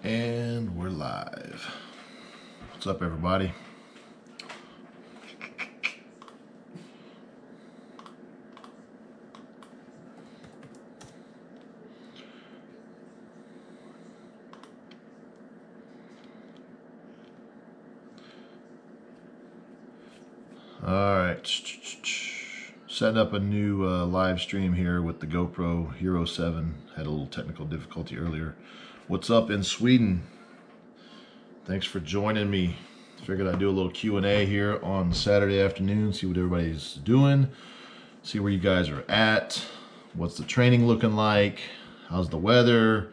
And we're live. What's up, everybody? All right, setting up a new live stream here with the GoPro Hero 7. Had a little technical difficulty earlier. What's up in Sweden? Thanks for joining me. Figured I'd do a little Q&A here on Saturday afternoon, see what everybody's doing, see where you guys are at, what's the training looking like, how's the weather,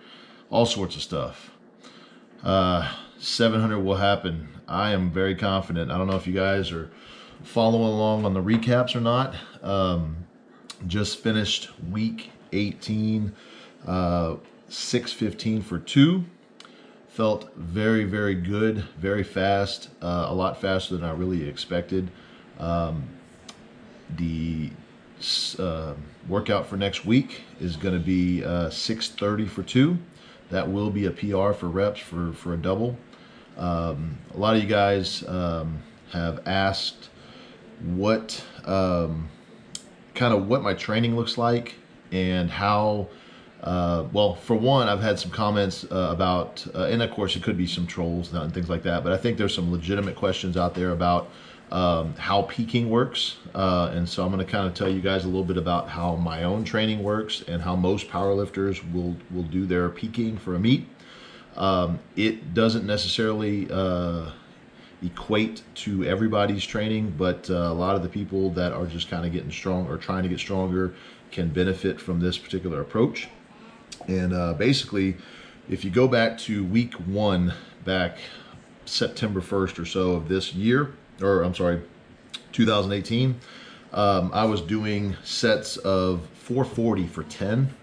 all sorts of stuff. 700 will happen. I am very confident. I don't know if you guys are following along on the recaps or not. Just finished week 18, 6:15 for 2. Felt very, very good, very fast, a lot faster than I really expected. The workout for next week is going to be 6:30 for 2. That will be a PR for reps for a double. A lot of you guys have asked what kind of what my training looks like and how. Well, for one, I've had some comments about, and of course it could be some trolls and things like that, but I think there's some legitimate questions out there about how peaking works. And so I'm going to kind of tell you guys a little bit about how my own training works and how most powerlifters will do their peaking for a meet. It doesn't necessarily equate to everybody's training, but a lot of the people that are just kind of getting strong or trying to get stronger can benefit from this particular approach. And basically, if you go back to week 1, back September 1st or so of this year, or I'm sorry, 2018, I was doing sets of 440 for 10.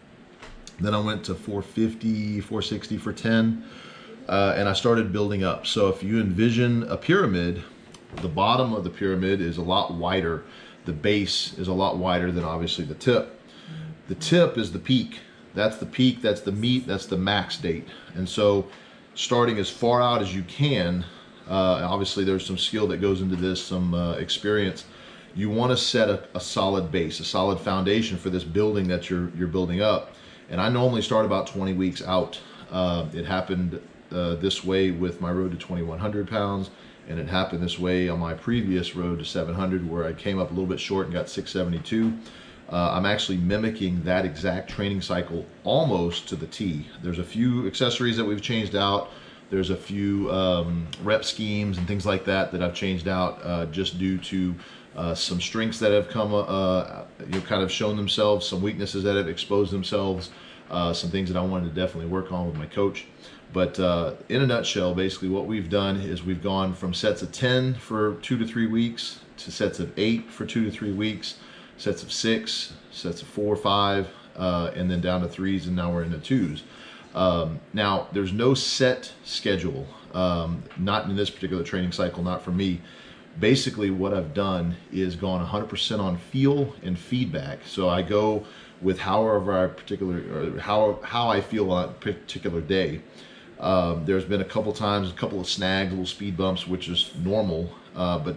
Then I went to 450, 460 for 10. And I started building up. So if you envision a pyramid, the bottom of the pyramid is a lot wider. The base is a lot wider than obviously the tip. The tip is the peak. That's the peak, that's the meat, that's the max date. And so starting as far out as you can, obviously there's some skill that goes into this, some experience. You want to set a solid base, a solid foundation for this building that you're building up. And I normally start about 20 weeks out. It happened this way with my road to 2,100 pounds, and it happened this way on my previous road to 700, where I came up a little bit short and got 672. I'm actually mimicking that exact training cycle almost to the T. There's a few accessories that we've changed out. There's a few rep schemes and things like that that I've changed out just due to some strengths that have come, kind of shown themselves, some weaknesses that have exposed themselves, some things that I wanted to definitely work on with my coach. But in a nutshell, basically what we've done is we've gone from sets of 10 for 2 to 3 weeks to sets of 8 for 2 to 3 weeks, sets of 6, sets of 4, 5, and then down to 3s, and now we're into 2s. Now, there's no set schedule, not in this particular training cycle, not for me. Basically, what I've done is gone 100% on feel and feedback. So I go with however I particular, or how I feel on a particular day. There's been a couple times, a couple of snags, little speed bumps, which is normal, but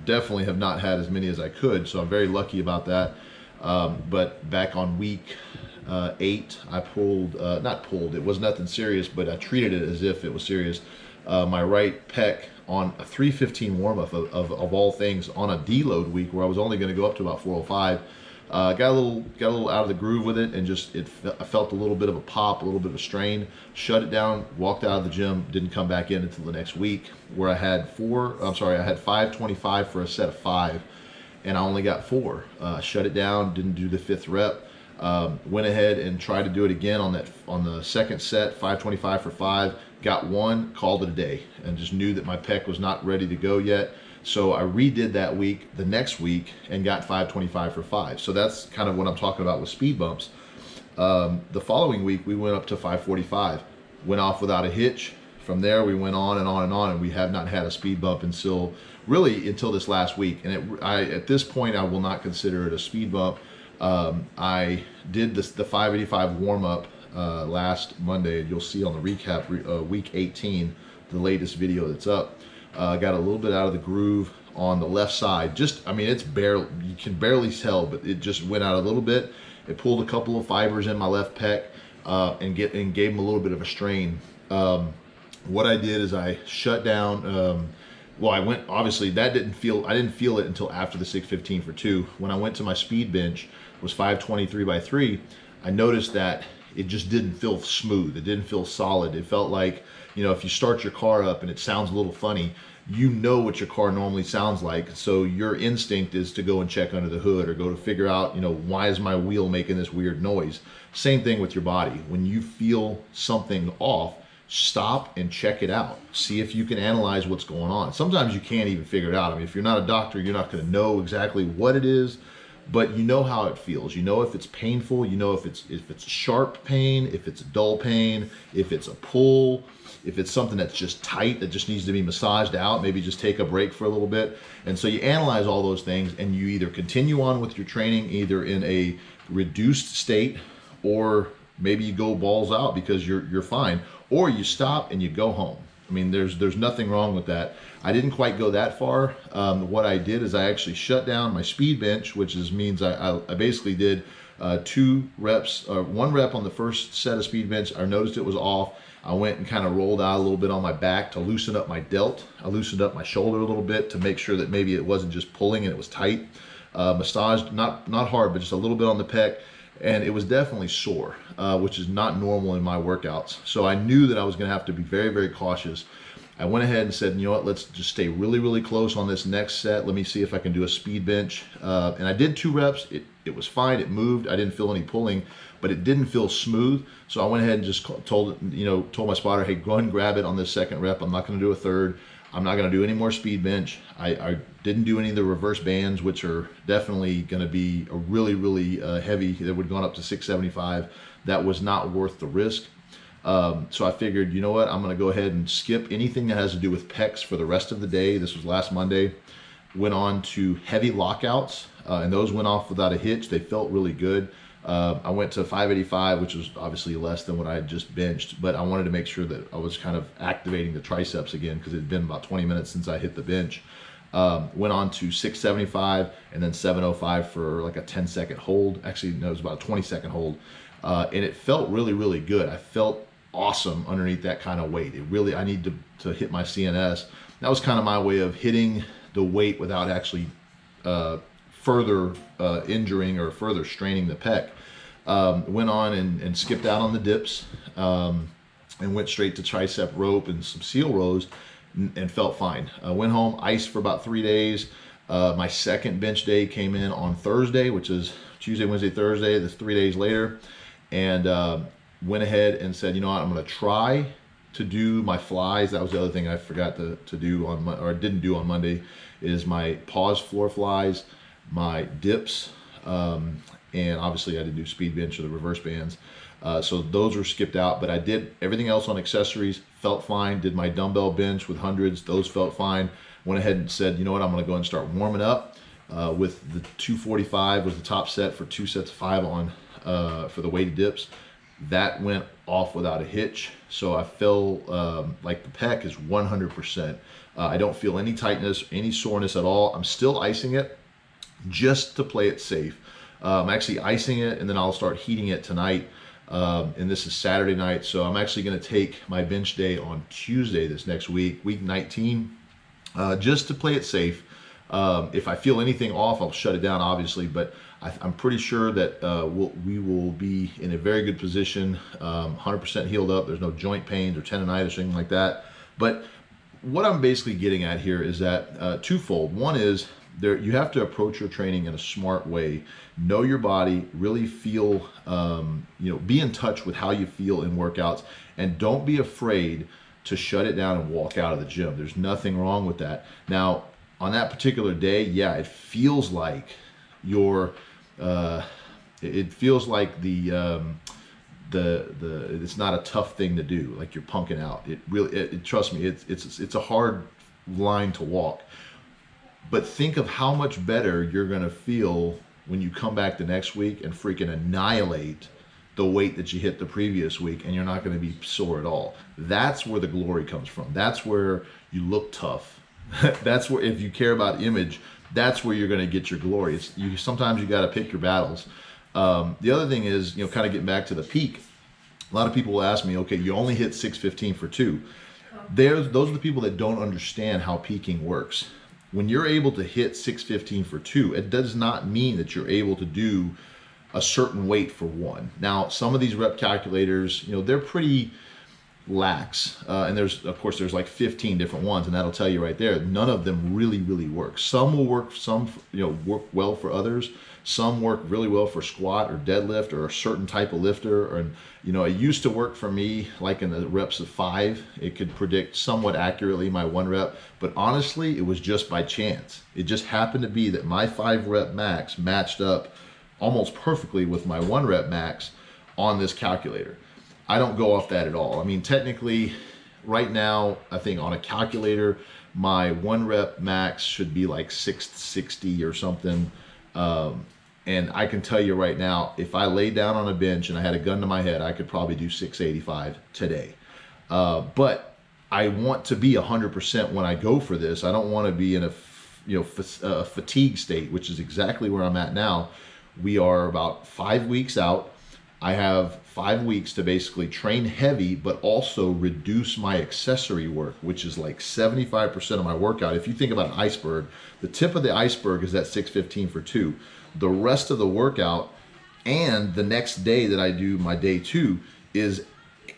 definitely have not had as many as I could. So I'm very lucky about that. But back on week 8, I pulled, not pulled, it was nothing serious, but I treated it as if it was serious. My right pec on a 315 warm-up of all things on a deload week where I was only going to go up to about 405. Got a little out of the groove with it, and just I felt a little bit of a pop, a little bit of a strain. Shut it down, walked out of the gym, didn't come back in until the next week, where I had 525 for a set of 5, and I only got 4. Shut it down, didn't do the 5th rep. Went ahead and tried to do it again on the second set, 525 for 5. Got 1, called it a day, and just knew that my pec was not ready to go yet. So I redid that week, the next week, and got 525 for 5. So that's kind of what I'm talking about with speed bumps. The following week, we went up to 545, went off without a hitch. From there, we went on and on and on, and we have not had a speed bump until this last week. And at this point, I will not consider it a speed bump. I did the 585 warm up last Monday. You'll see on the recap, week 18, the latest video that's up. Got a little bit out of the groove on the left side. Just, I mean, it's barely, you can barely tell, but it just went out a little bit. It pulled a couple of fibers in my left pec and gave them a little bit of a strain. What I did is I shut down. Well, I went, obviously that didn't feel, I didn't feel it until after the 615 for 2. When I went to my speed bench, it was 523 by 3. I noticed that it just didn't feel smooth. It didn't feel solid. It felt like, you know, if you start your car up and it sounds a little funny, you know what your car normally sounds like. So your instinct is to go and check under the hood or go to figure out, you know, why is my wheel making this weird noise? Same thing with your body. When you feel something off, stop and check it out. See if you can analyze what's going on. Sometimes you can't even figure it out. I mean, if you're not a doctor, you're not going to know exactly what it is, but you know how it feels. You know if it's painful, you know if it's sharp pain, if it's a dull pain, if it's a pull, if it's something that's just tight that just needs to be massaged out, maybe just take a break for a little bit. And so you analyze all those things and you either continue on with your training either in a reduced state, or maybe you go balls out because you're fine, or you stop and you go home. I mean, there's nothing wrong with that. I didn't quite go that far. What I did is I actually shut down my speed bench, which means I basically did 2 reps, 1 rep on the first set of speed bench. I noticed it was off. I went and kind of rolled out a little bit on my back to loosen up my delt. I loosened up my shoulder a little bit to make sure that maybe it wasn't just pulling and it was tight. Massaged, not hard, but just a little bit on the pec. And it was definitely sore, which is not normal in my workouts. So I knew that I was going to have to be very, very cautious. I went ahead and said, you know what, let's just stay really, really close on this next set. Let me see if I can do a speed bench. And I did 2 reps. It was fine. It moved. I didn't feel any pulling, but it didn't feel smooth. So I went ahead and just told my spotter, hey, go ahead and grab it on this 2nd rep. I'm not going to do a 3rd. I'm not going to do any more speed bench. I didn't do any of the reverse bands, which are definitely going to be a really, really heavy. That would have gone up to 675. That was not worth the risk. So I figured, you know what, I'm going to go ahead and skip anything that has to do with pecs for the rest of the day. This was last Monday. Went on to heavy lockouts, and those went off without a hitch. They felt really good. I went to 585, which was obviously less than what I had just benched, but I wanted to make sure that I was kind of activating the triceps again because it had been about 20 minutes since I hit the bench. Went on to 675 and then 705 for like a 10-second hold. Actually, no, it was about a 20-second hold. And it felt really, really good. I felt awesome underneath that kind of weight. It really, I need to hit my CNS. That was kind of my way of hitting the weight without actually further injuring or further straining the pec. Went on and skipped out on the dips and went straight to tricep rope and some seal rows and felt fine. Went home, iced for about 3 days. My second bench day came in on Thursday, which is Tuesday, Wednesday, Thursday. That's 3 days later. And went ahead and said, you know what, I'm going to try to do my flies. That was the other thing I forgot to do or didn't do on Monday, is my pause floor flies, my dips, and obviously I didn't do speed bench or the reverse bands. So those were skipped out, but I did everything else on accessories, felt fine. Did my dumbbell bench with hundreds, those felt fine. Went ahead and said, you know what, I'm going to go and start warming up with the 245 was the top set for 2 sets of 5 on for the weighted dips. That went off without a hitch. So I feel like the pec is 100%. I don't feel any tightness, any soreness at all. I'm still icing it just to play it safe. I'm actually icing it and then I'll start heating it tonight. And this is Saturday night. So I'm actually going to take my bench day on Tuesday this next week, week 19, just to play it safe. If I feel anything off, I'll shut it down, obviously, but I'm pretty sure that we will be in a very good position, 100% healed up. There's no joint pains or tendonitis or anything like that. But what I'm basically getting at here is that twofold. One is you have to approach your training in a smart way. Know your body, really feel, be in touch with how you feel in workouts, and don't be afraid to shut it down and walk out of the gym. There's nothing wrong with that. Now, on that particular day, yeah, it feels like it's not a tough thing to do, like you're punking out. It really, trust me, it's a hard line to walk. But think of how much better you're gonna feel when you come back the next week and freaking annihilate the weight that you hit the previous week, and you're not going to be sore at all. That's where the glory comes from. That's where you look tough. That's where, if you care about image, that's where you're going to get your glory. Sometimes you got to pick your battles. The other thing is, kind of getting back to the peak. A lot of people will ask me, okay, you only hit 615 for 2. Those are the people that don't understand how peaking works. When you're able to hit 615 for 2, it does not mean that you're able to do a certain weight for 1. Now, some of these rep calculators, they're pretty lax, and there's like 15 different ones, and that'll tell you right there, none of them really work. Some will work, some work well for others. Some work really well for squat or deadlift or a certain type of lifter. And it used to work for me like in the reps of 5. It could predict somewhat accurately my 1 rep, but honestly, it was just by chance. It just happened to be that my 5 rep max matched up almost perfectly with my 1 rep max on this calculator. I don't go off that at all. I mean, technically, right now, I think on a calculator, my 1 rep max should be like 660 or something. And I can tell you right now, if I lay down on a bench and I had a gun to my head, I could probably do 685 today. But I want to be 100% when I go for this. I don't want to be in a fatigue state, which is exactly where I'm at now. We are about 5 weeks out. I have 5 weeks to basically train heavy, but also reduce my accessory work, which is like 75% of my workout. If you think about an iceberg, the tip of the iceberg is that 615 for 2. The rest of the workout and the next day that I do my day 2 is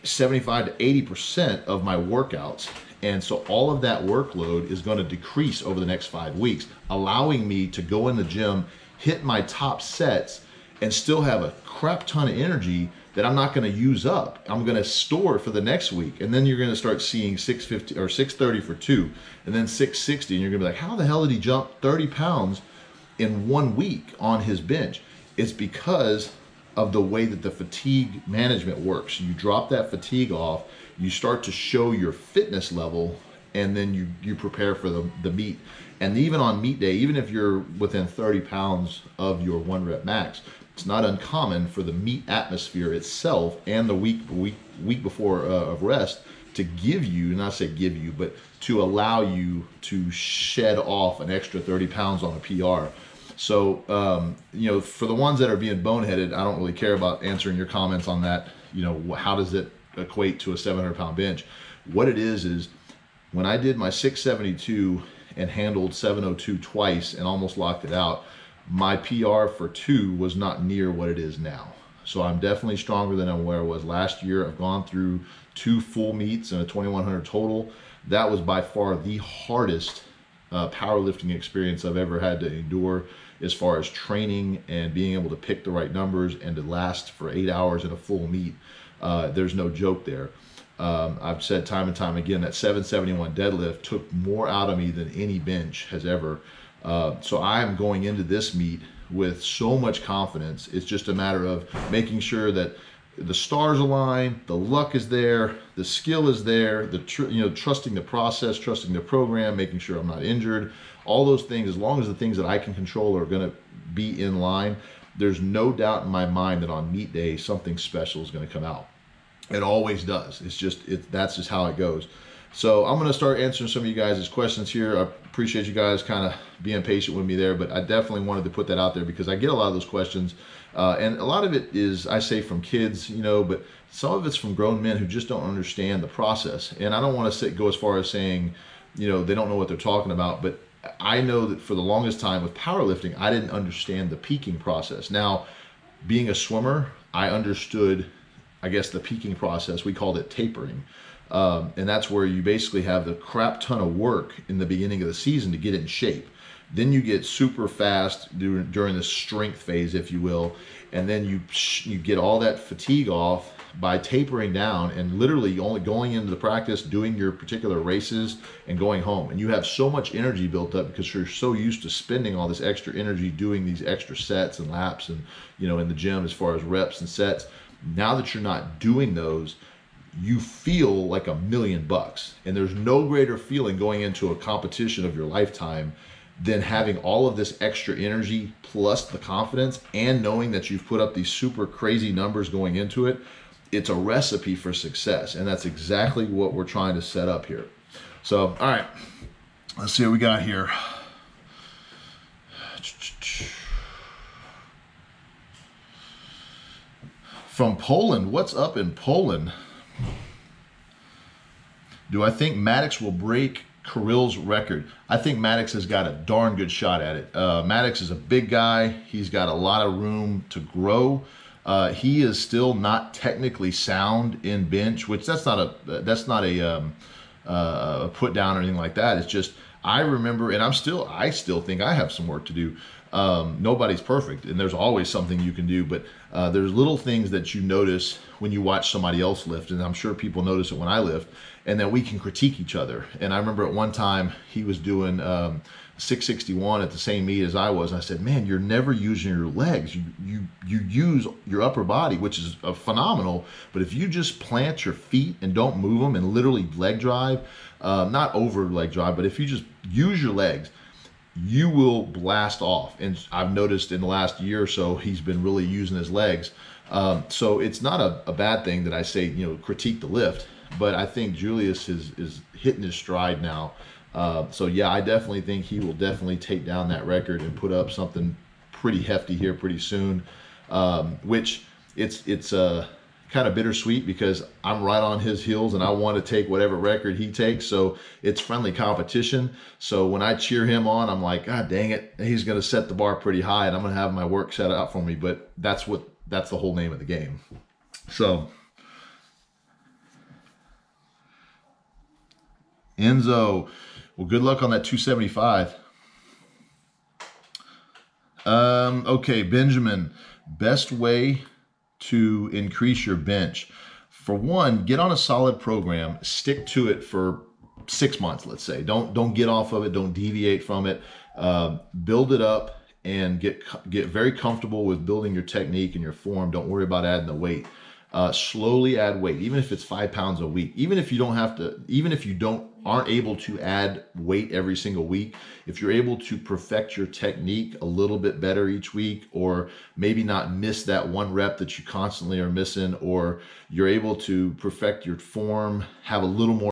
75 to 80% of my workouts. And so all of that workload is going to decrease over the next 5 weeks, allowing me to go in the gym, hit my top sets, and still have a crap ton of energy that I'm not going to use up. I'm going to store for the next week. And then you're going to start seeing 650 or 630 for 2, and then 660. And you're going to be like, how the hell did he jump 30 pounds in 1 week on his bench? It's because of the way that the fatigue management works. You drop that fatigue off, you start to show your fitness level, and then you prepare for the meet. And even on meet day, even if you're within 30 pounds of your 1 rep max, it's not uncommon for the meet atmosphere itself and the week before of rest to give you, not say give you, but to allow you to shed off an extra 30 pounds on a PR. So, for the ones that are being boneheaded, I don't really care about answering your comments on that. How does it equate to a 700-pound bench? What it is when I did my 672 and handled 702 twice and almost locked it out, my PR for 2 was not near what it is now. So I'm definitely stronger than where I was last year. I've gone through 2 full meets and a 2100 total. That was by far the hardest powerlifting experience I've ever had to endure, as far as training and being able to pick the right numbers and to last for 8 hours in a full meet. There's no joke there. I've said time and time again that 771 deadlift took more out of me than any bench has ever. So I'm going into this meet with so much confidence. It's just a matter of making sure that the stars align, the luck is there, the skill is there, trusting the process, trusting the program, making sure I'm not injured. All those things, as long as the things that I can control are going to be in line, there's no doubt in my mind that on meet day, something special is going to come out. It always does. That's just how it goes. So I'm going to start answering some of you guys' questions here. I appreciate you guys kind of being patient with me there, but I definitely wanted to put that out there because I get a lot of those questions. And a lot of it is, I say, from kids, but some of it's from grown men who just don't understand the process. And I don't want to go as far as saying, they don't know what they're talking about, but I know that for the longest time with powerlifting, I didn't understand the peaking process. Now, being a swimmer, I understood, I guess, the peaking process. We called it tapering. And that's where you basically have the crap ton of work in the beginning of the season to get in shape. Then you get super fast during the strength phase, if you will, and then you get all that fatigue off by tapering down and literally only going into the practice, doing your particular races and going home. And you have so much energy built up because you're so used to spending all this extra energy doing these extra sets and laps and, in the gym as far as reps and sets. Now that you're not doing those, you feel like $1,000,000. And there's no greater feeling going into a competition of your lifetime then having all of this extra energy plus the confidence and knowing that you've put up these super crazy numbers going into it, it's a recipe for success. And that's exactly what we're trying to set up here. So, all right, let's see what we got here. From Poland, what's up in Poland? Do I think Maddox will break Kirill's record? I think Maddox has got a darn good shot at it. Maddox is a big guy. He's got a lot of room to grow. He is still not technically sound in bench, which that's not a put down or anything like that. It's just, I remember, and I still think I have some work to do. Nobody's perfect, and there's always something you can do, but there's little things that you notice when you watch somebody else lift, and I'm sure people notice it when I lift, and then we can critique each other. And I remember at one time he was doing 661 at the same meet as I was, and I said, man, you're never using your legs. You use your upper body, which is phenomenal, but if you just plant your feet and don't move them and literally leg drive, not over leg drive, but if you just use your legs, you will blast off. And I've noticed in the last year or so, he's been really using his legs. So it's not a bad thing that I say, you know, critique the lift, but I think Julius is hitting his stride now. So yeah, I definitely think he will definitely take down that record and put up something pretty hefty here pretty soon, which it's kind of bittersweet because I'm right on his heels and I want to take whatever record he takes. So it's friendly competition. So when I cheer him on, I'm like, God dang it, he's going to set the bar pretty high and I'm going to have my work set out for me. But that's the whole name of the game. So Enzo, well, good luck on that 275. Okay, Benjamin, best way to increase your bench. For one, get on a solid program, stick to it for 6 months, let's say. Don't get off of it, don't deviate from it. Build it up and get very comfortable with building your technique and your form. Don't worry about adding the weight. Slowly add weight, even if it's 5 pounds a week. Even if you aren't able to add weight every single week, if you're able to perfect your technique a little bit better each week, or maybe not miss that one rep that you constantly are missing, or you're able to perfect your form, have a little more